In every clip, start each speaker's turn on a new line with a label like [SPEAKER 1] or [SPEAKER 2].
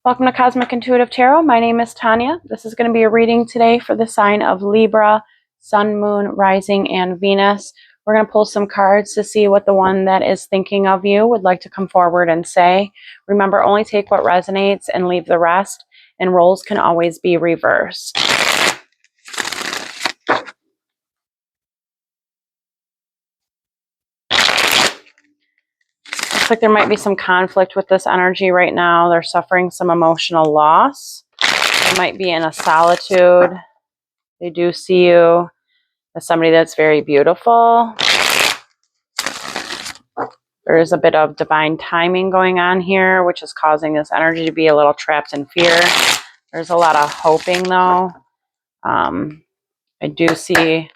[SPEAKER 1] Welcome to Cosmic Intuitive Tarot. My name is Tanya. This is going to be a reading today for the sign of Libra, Sun, Moon, Rising, and Venus. We're going to pull some cards to see what the one that is thinking of you would like to come forward and say. Remember, only take what resonates and leave the rest, and roles can always be reversed. Looks like there might be some conflict with this energy right now. They're suffering some emotional loss. They might be in a solitude. They do see you as somebody that's very beautiful. There is a bit of divine timing going on here, which is causing this energy to be a little trapped in fear. There's a lot of hoping, though. I do see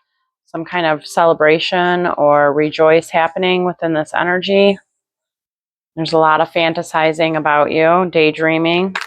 [SPEAKER 1] some kind of celebration or rejoice happening within this energy. There's a lot of fantasizing about you, daydreaming.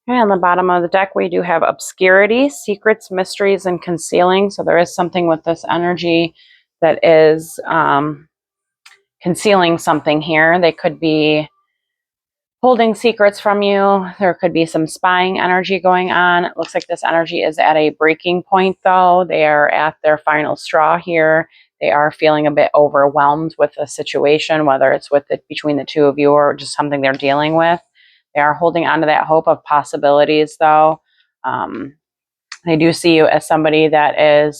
[SPEAKER 1] Okay, on the bottom of the deck, we do have obscurity, secrets, mysteries, and concealing. So there is something with this energy that is concealing something here. They could be holding secrets from you. There could be some spying energy going on. It looks like this energy is at a breaking point, though. They are at their final straw here. They are feeling a bit overwhelmed with the situation, whether it's between the two of you or just something they're dealing with. They are holding on to that hope of possibilities, though. They do see you as somebody that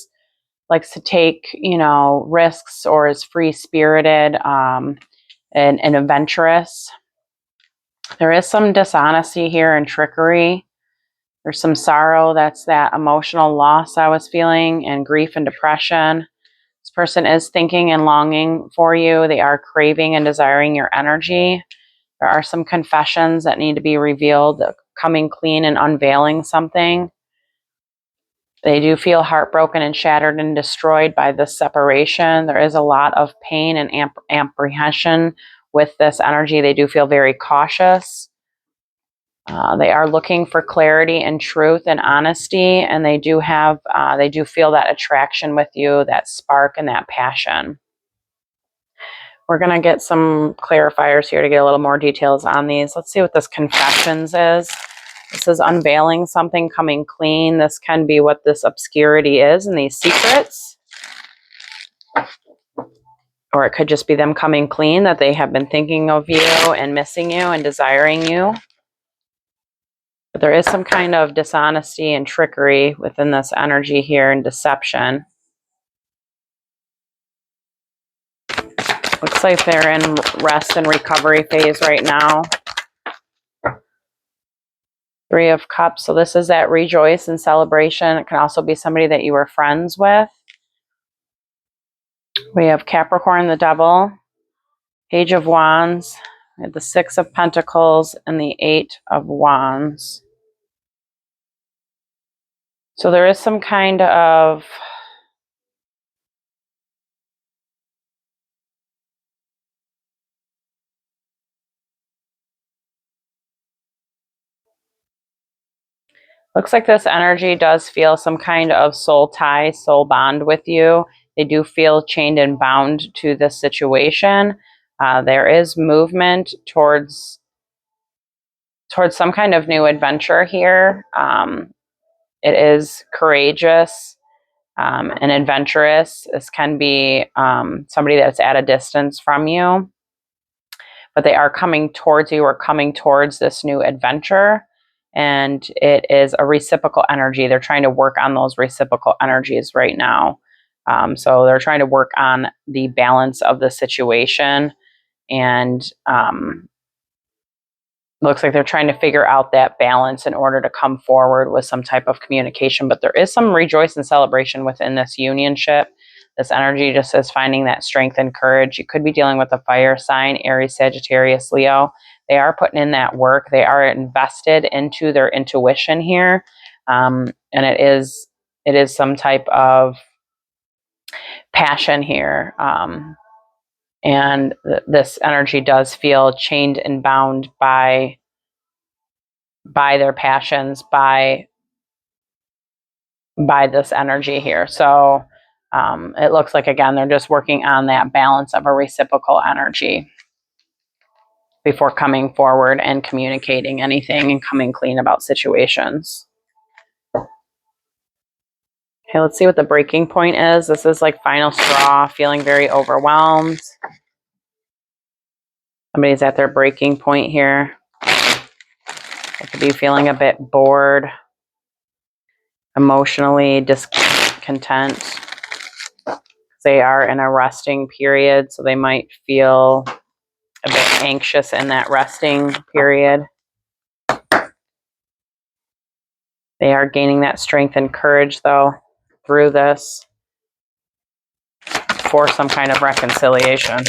[SPEAKER 1] likes to take, risks or is free-spirited and adventurous. There is some dishonesty here and trickery. There's some sorrow. That's that emotional loss I was feeling, and grief and depression. This person is thinking and longing for you. They are craving and desiring your energy. There are some confessions that need to be revealed, coming clean and unveiling something. They do feel heartbroken and shattered and destroyed by this separation. There is a lot of pain and apprehension with this energy. They do feel very cautious. They are looking for clarity and truth and honesty, and they do feel that attraction with you, that spark and that passion. We're going to get some clarifiers here to get a little more details on these. Let's see what this confessions is. This is unveiling something, coming clean. This can be what this obscurity is and these secrets. Or it could just be them coming clean, that they have been thinking of you and missing you and desiring you. But there is some kind of dishonesty and trickery within this energy here and deception. Looks like they're in rest and recovery phase right now. Three of Cups. So this is that rejoice and celebration. It can also be somebody that you were friends with. We have Capricorn, the Devil, Page of Wands, we have the Six of Pentacles, and the Eight of Wands. So there is some kind of looks like this energy does feel some kind of soul tie, soul bond with you. They do feel chained and bound to this situation. There is movement towards some kind of new adventure here. It is courageous and adventurous. This can be somebody that's at a distance from you, but they are coming towards you or coming towards this new adventure. And it is a reciprocal energy. They're trying to work on those reciprocal energies right now. So they're trying to work on the balance of the situation. And looks like they're trying to figure out that balance in order to come forward with some type of communication. But there is some rejoice and celebration within this unionship. This energy just is finding that strength and courage. You could be dealing with a fire sign, Aries, Sagittarius, Leo. They are putting in that work. They are invested into their intuition here. And it is some type of passion here. And this energy does feel chained and bound by their passions, by this energy here. So it looks like, again, they're just working on that balance of a reciprocal energy before coming forward and communicating anything and coming clean about situations. Okay, let's see what the breaking point is. This is like final straw, feeling very overwhelmed. Somebody's at their breaking point here. They could be feeling a bit bored, emotionally discontent. They are in a resting period, so they might feel a bit anxious in that resting period. They are gaining that strength and courage, though, through this for some kind of reconciliation.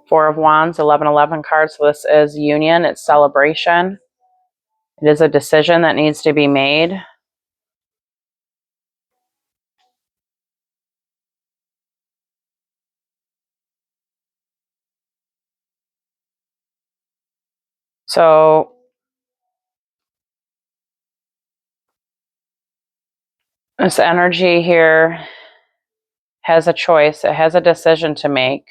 [SPEAKER 1] Four of Wands, 1111 cards. So this is union. It's celebration. It is a decision that needs to be made. So this energy here has a choice. It has a decision to make.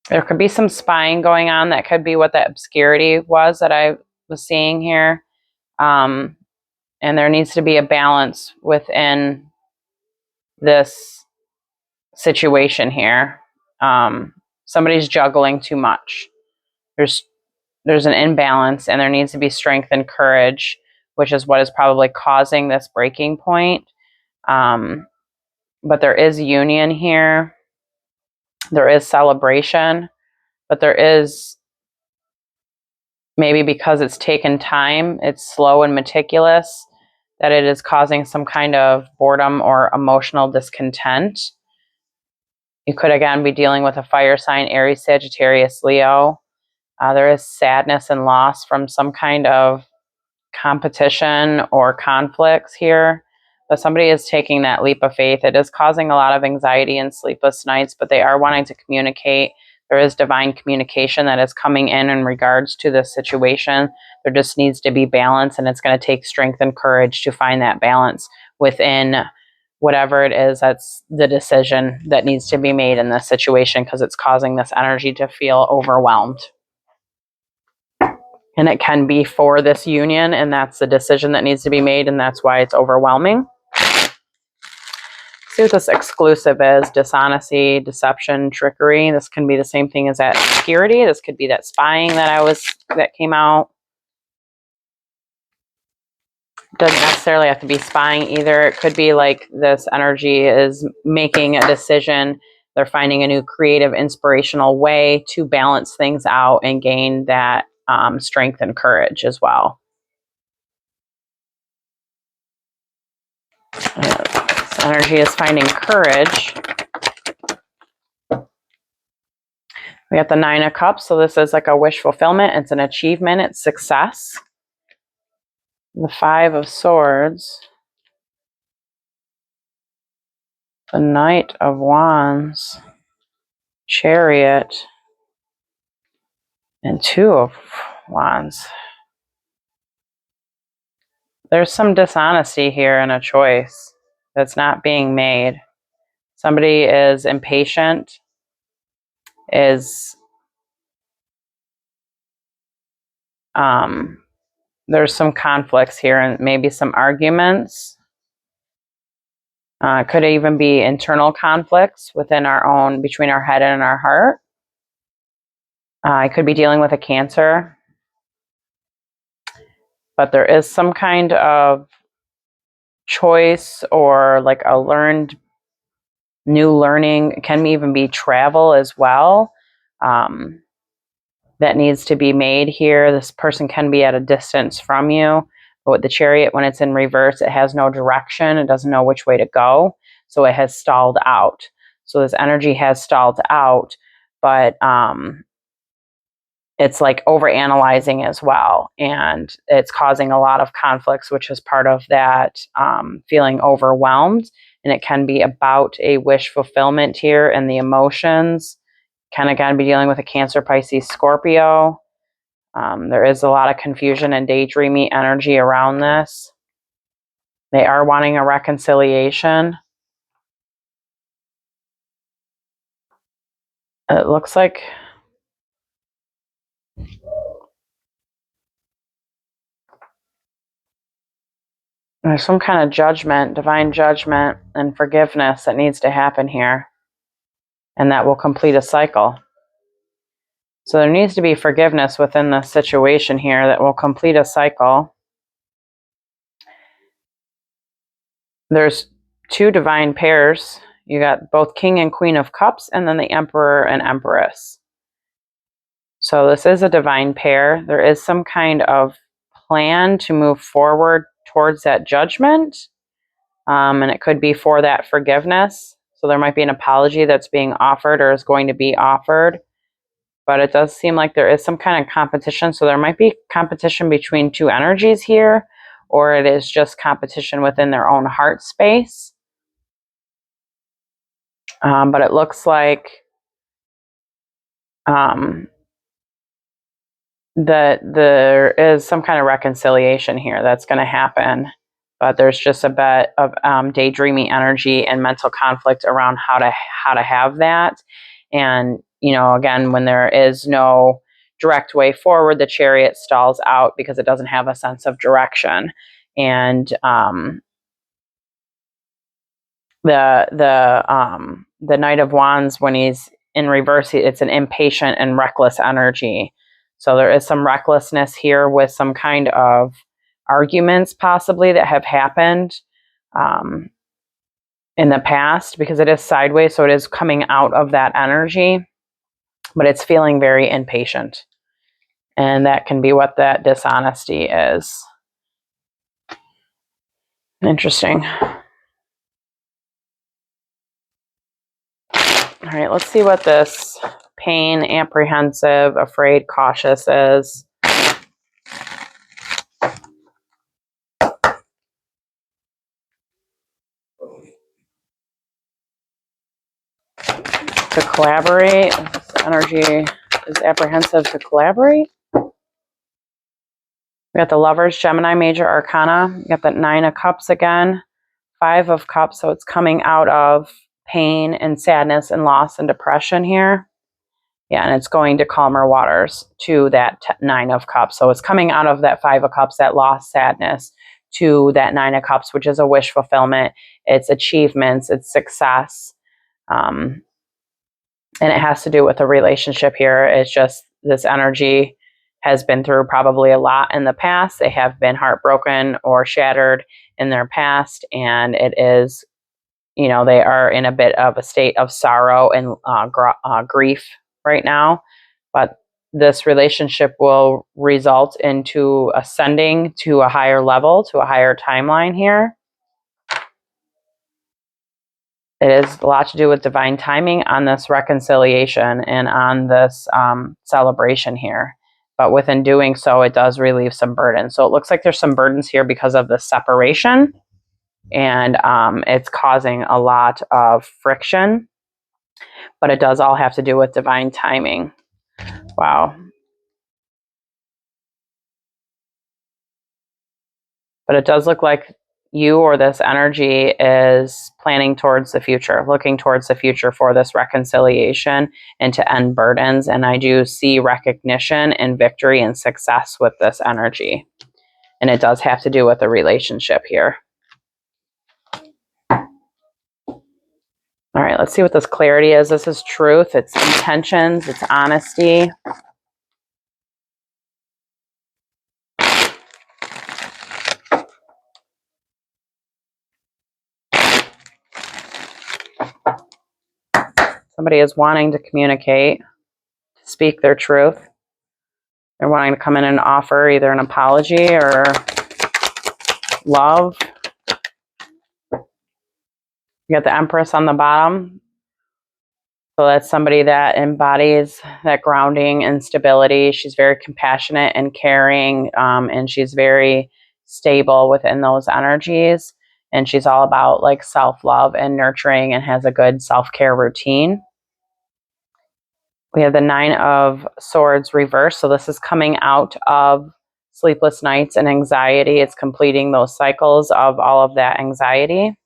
[SPEAKER 1] There could be some spying going on. That could be what that obscurity was that I was seeing here. And there needs to be a balance within this situation here. Somebody's juggling too much. There's an imbalance, and there needs to be strength and courage, which is what is probably causing this breaking point. But there is union here. There is celebration, but there is, maybe because it's taken time, it's slow and meticulous, that it is causing some kind of boredom or emotional discontent. You could, again, be dealing with a fire sign, Aries, Sagittarius, Leo. There is sadness and loss from some kind of competition or conflicts here. But somebody is taking that leap of faith. It is causing a lot of anxiety and sleepless nights, but they are wanting to communicate. There is divine communication that is coming in regards to this situation. There just needs to be balance, and it's going to take strength and courage to find that balance within whatever it is that's the decision that needs to be made in this situation, because it's causing this energy to feel overwhelmed. And it can be for this union, and that's the decision that needs to be made, and that's why it's overwhelming. See what this exclusive is. Dishonesty, deception, trickery. This can be the same thing as that obscurity. This could be that spying that came out. Doesn't necessarily have to be spying either. It could be like this energy is making a decision. They're finding a new creative, inspirational way to balance things out and gain that strength and courage as well. This energy is finding courage. We got the Nine of Cups, so this is like a wish fulfillment. It's an achievement. It's success. The Five of Swords. The Knight of Wands. Chariot. And Two of Wands. There's some dishonesty here in a choice that's not being made. Somebody is impatient, there's some conflicts here and maybe some arguments. Could even be internal conflicts within between our head and our heart. I could be dealing with a Cancer. But there is some kind of choice or like a new learning. It can even be travel as well. That needs to be made here. This person can be at a distance from you. But with the Chariot, when it's in reverse, it has no direction. It doesn't know which way to go. So it has stalled out. So this energy has stalled out, but it's like overanalyzing as well. And it's causing a lot of conflicts, which is part of that feeling overwhelmed. and it can be about a wish fulfillment here and the emotions. Can again be dealing with a Cancer, Pisces, Scorpio. There is a lot of confusion and daydreamy energy around this. They are wanting a reconciliation. It looks like there's some kind of judgment, divine judgment and forgiveness that needs to happen here. And that will complete a cycle. So there needs to be forgiveness within the situation here that will complete a cycle. There's two divine pairs. You got both King and Queen of Cups, and then the Emperor and Empress. So this is a divine pair. There is some kind of plan to move forward towards that judgment. And it could be for that forgiveness. So there might be an apology that's being offered or is going to be offered. But it does seem like there is some kind of competition. So there might be competition between two energies here, or it is just competition within their own heart space. But it looks like that there is some kind of reconciliation here that's going to happen. But there's just a bit of daydreaming energy and mental conflict around how to have that. And, you know, again, when there is no direct way forward, the Chariot stalls out because it doesn't have a sense of direction. And the Knight of Wands, when he's in reverse, it's an impatient and reckless energy. So there is some recklessness here with some kind of arguments possibly that have happened in the past, because it is sideways, so it is coming out of that energy, but it's feeling very impatient. And that can be what that dishonesty is. Interesting. All right, let's see what this pain, apprehensive, afraid, cautious is. To collaborate. This energy is apprehensive to collaborate. We got the Lovers, Gemini, Major Arcana. We got that Nine of Cups again. Five of Cups, so it's coming out of pain and sadness and loss and depression here. Yeah, and it's going to calmer waters to that Nine of Cups. So it's coming out of that Five of Cups, that loss, sadness, to that Nine of Cups, which is a wish fulfillment. It's achievements, it's success. And it has to do with a relationship here. It's just this energy has been through probably a lot in the past. They have been heartbroken or shattered in their past. And it is, you know, they are in a bit of a state of sorrow and grief right now. But this relationship will result into ascending to a higher level, to a higher timeline here. It is a lot to do with divine timing on this reconciliation and on this celebration here. But within doing so, it does relieve some burdens. So it looks like there's some burdens here because of the separation. And it's causing a lot of friction. But it does all have to do with divine timing. Wow. But it does look like you or this energy is planning towards the future, looking towards the future for this reconciliation and to end burdens. And I do see recognition and victory and success with this energy. And it does have to do with a relationship here. All right, let's see what this clarity is. This is truth. It's intentions. It's honesty. Somebody is wanting to communicate, speak their truth. They're wanting to come in and offer either an apology or love. You got the Empress on the bottom. So that's somebody that embodies that grounding and stability. She's very compassionate and caring, and she's very stable within those energies. and she's all about like self-love and nurturing and has a good self-care routine. We have the 9 of Swords reversed. So this is coming out of sleepless nights and anxiety. It's completing those cycles of all of that anxiety.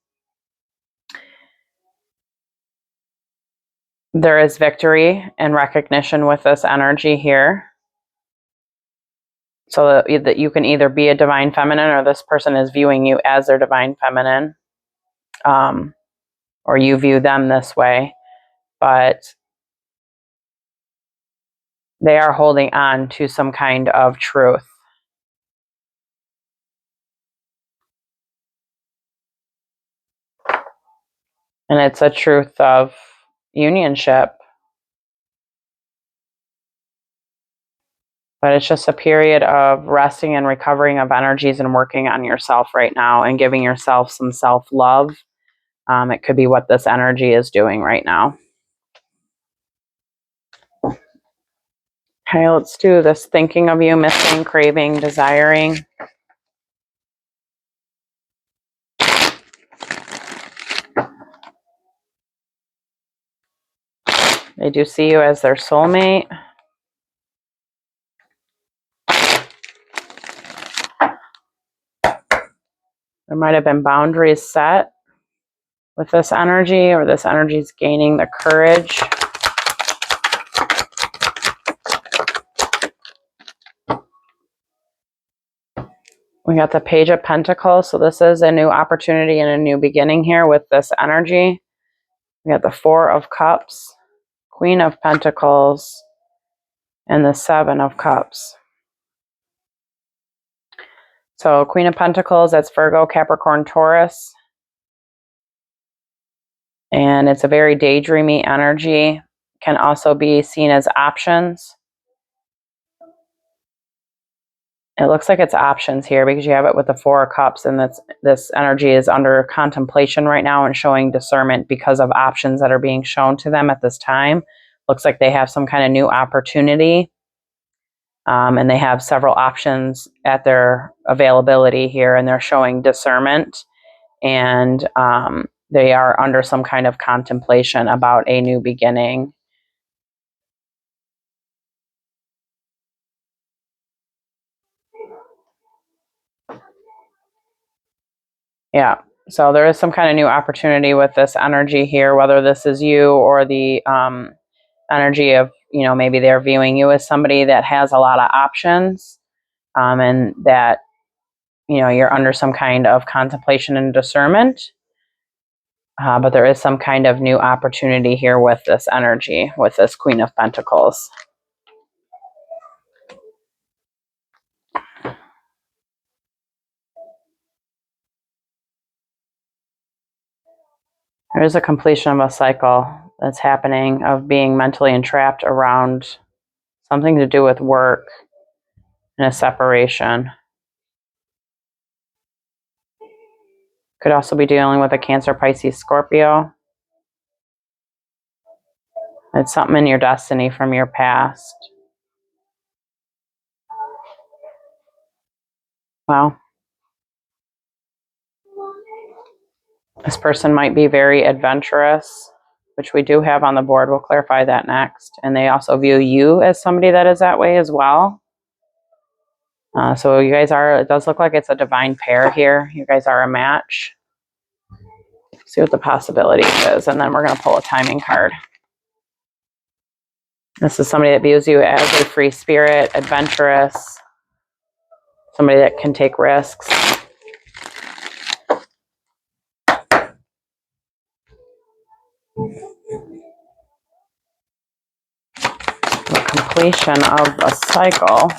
[SPEAKER 1] There is victory and recognition with this energy here. So that you can either be a divine feminine, or this person is viewing you as their divine feminine, or you view them this way. But they are holding on to some kind of truth. And it's a truth of unionship. But it's just a period of resting and recovering of energies and working on yourself right now and giving yourself some self-love. It could be what this energy is doing right now. Okay, let's do this thinking of you, missing, craving, desiring. They do see you as their soulmate. There might have been boundaries set with this energy, or this energy is gaining the courage. We got the Page of Pentacles. So this is a new opportunity and a new beginning here with this energy. We got the 4 of Cups, Queen of Pentacles, and the 7 of Cups. So Queen of Pentacles, that's Virgo, Capricorn, Taurus. And it's a very daydreamy energy. Can also be seen as options. It looks like it's options here because you have it with the 4 of Cups, and this energy is under contemplation right now and showing discernment because of options that are being shown to them at this time. Looks like they have some kind of new opportunity, and they have several options at their availability here, and they're showing discernment, and they are under some kind of contemplation about a new beginning. Yeah, so there is some kind of new opportunity with this energy here, whether this is you or the energy of, maybe they're viewing you as somebody that has a lot of options, and that, you're under some kind of contemplation and discernment. But there is some kind of new opportunity here with this energy, with this Queen of Pentacles. There is a completion of a cycle that's happening of being mentally entrapped around something to do with work and a separation. Could also be dealing with a Cancer, Pisces, Scorpio. It's something in your destiny from your past. Well, this person might be very adventurous, which we do have on the board. We'll clarify that next. And they also view you as somebody that is that way as well. So you guys are, it does look like it's a divine pair here. You guys are a match. See what the possibility is, and then we're going to pull a timing card. This is somebody that views you as a free spirit, adventurous, somebody that can take risks. The completion of a cycle.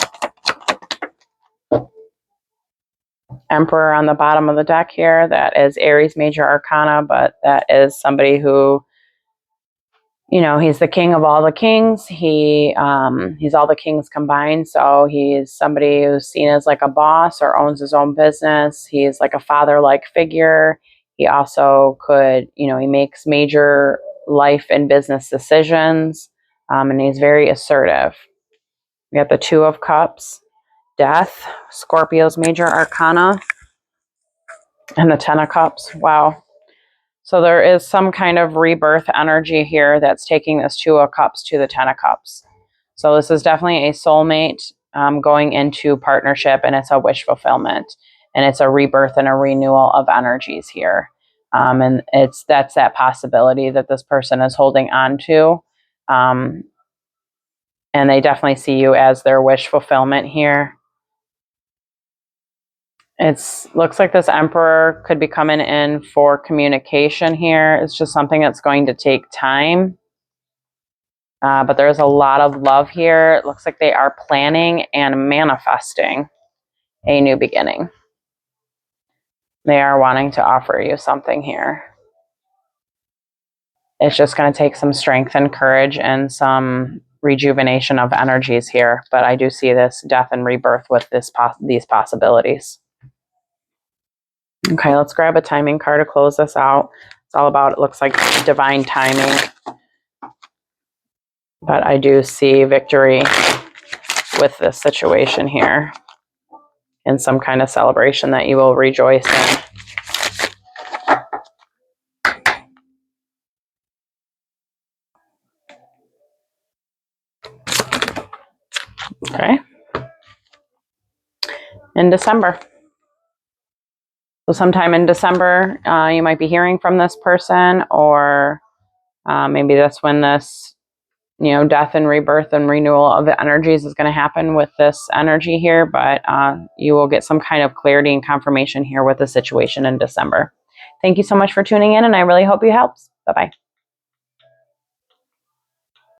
[SPEAKER 1] Emperor on the bottom of the deck here. That is Aries Major Arcana, but that is somebody who, he's the king of all the kings. He's all the kings combined. So he's somebody who's seen as like a boss or owns his own business. He's like a father-like figure. He also could, he makes major life and business decisions, and he's very assertive. We got the 2 of Cups, Death, Scorpio's Major Arcana. And the Ten of Cups. Wow. So there is some kind of rebirth energy here that's taking this Two of Cups to the Ten of Cups. So this is definitely a soulmate going into partnership, and it's a wish fulfillment, and it's a rebirth and a renewal of energies here. And that's that possibility that this person is holding on to. And they definitely see you as their wish fulfillment here. It's looks like this Emperor could be coming in for communication here. It's just something that's going to take time. But there's a lot of love here. It looks like they are planning and manifesting a new beginning. They are wanting to offer you something here. It's just going to take some strength and courage and some rejuvenation of energies here. But I do see this death and rebirth with these possibilities. Okay, let's grab a timing card to close this out. It's all about, it looks like divine timing. But I do see victory with this situation here and some kind of celebration that you will rejoice in. Okay. In December. So sometime in December, you might be hearing from this person, or maybe that's when this, death and rebirth and renewal of the energies is going to happen with this energy here. But you will get some kind of clarity and confirmation here with the situation in December. Thank you so much for tuning in, and I really hope you helps. Bye-bye.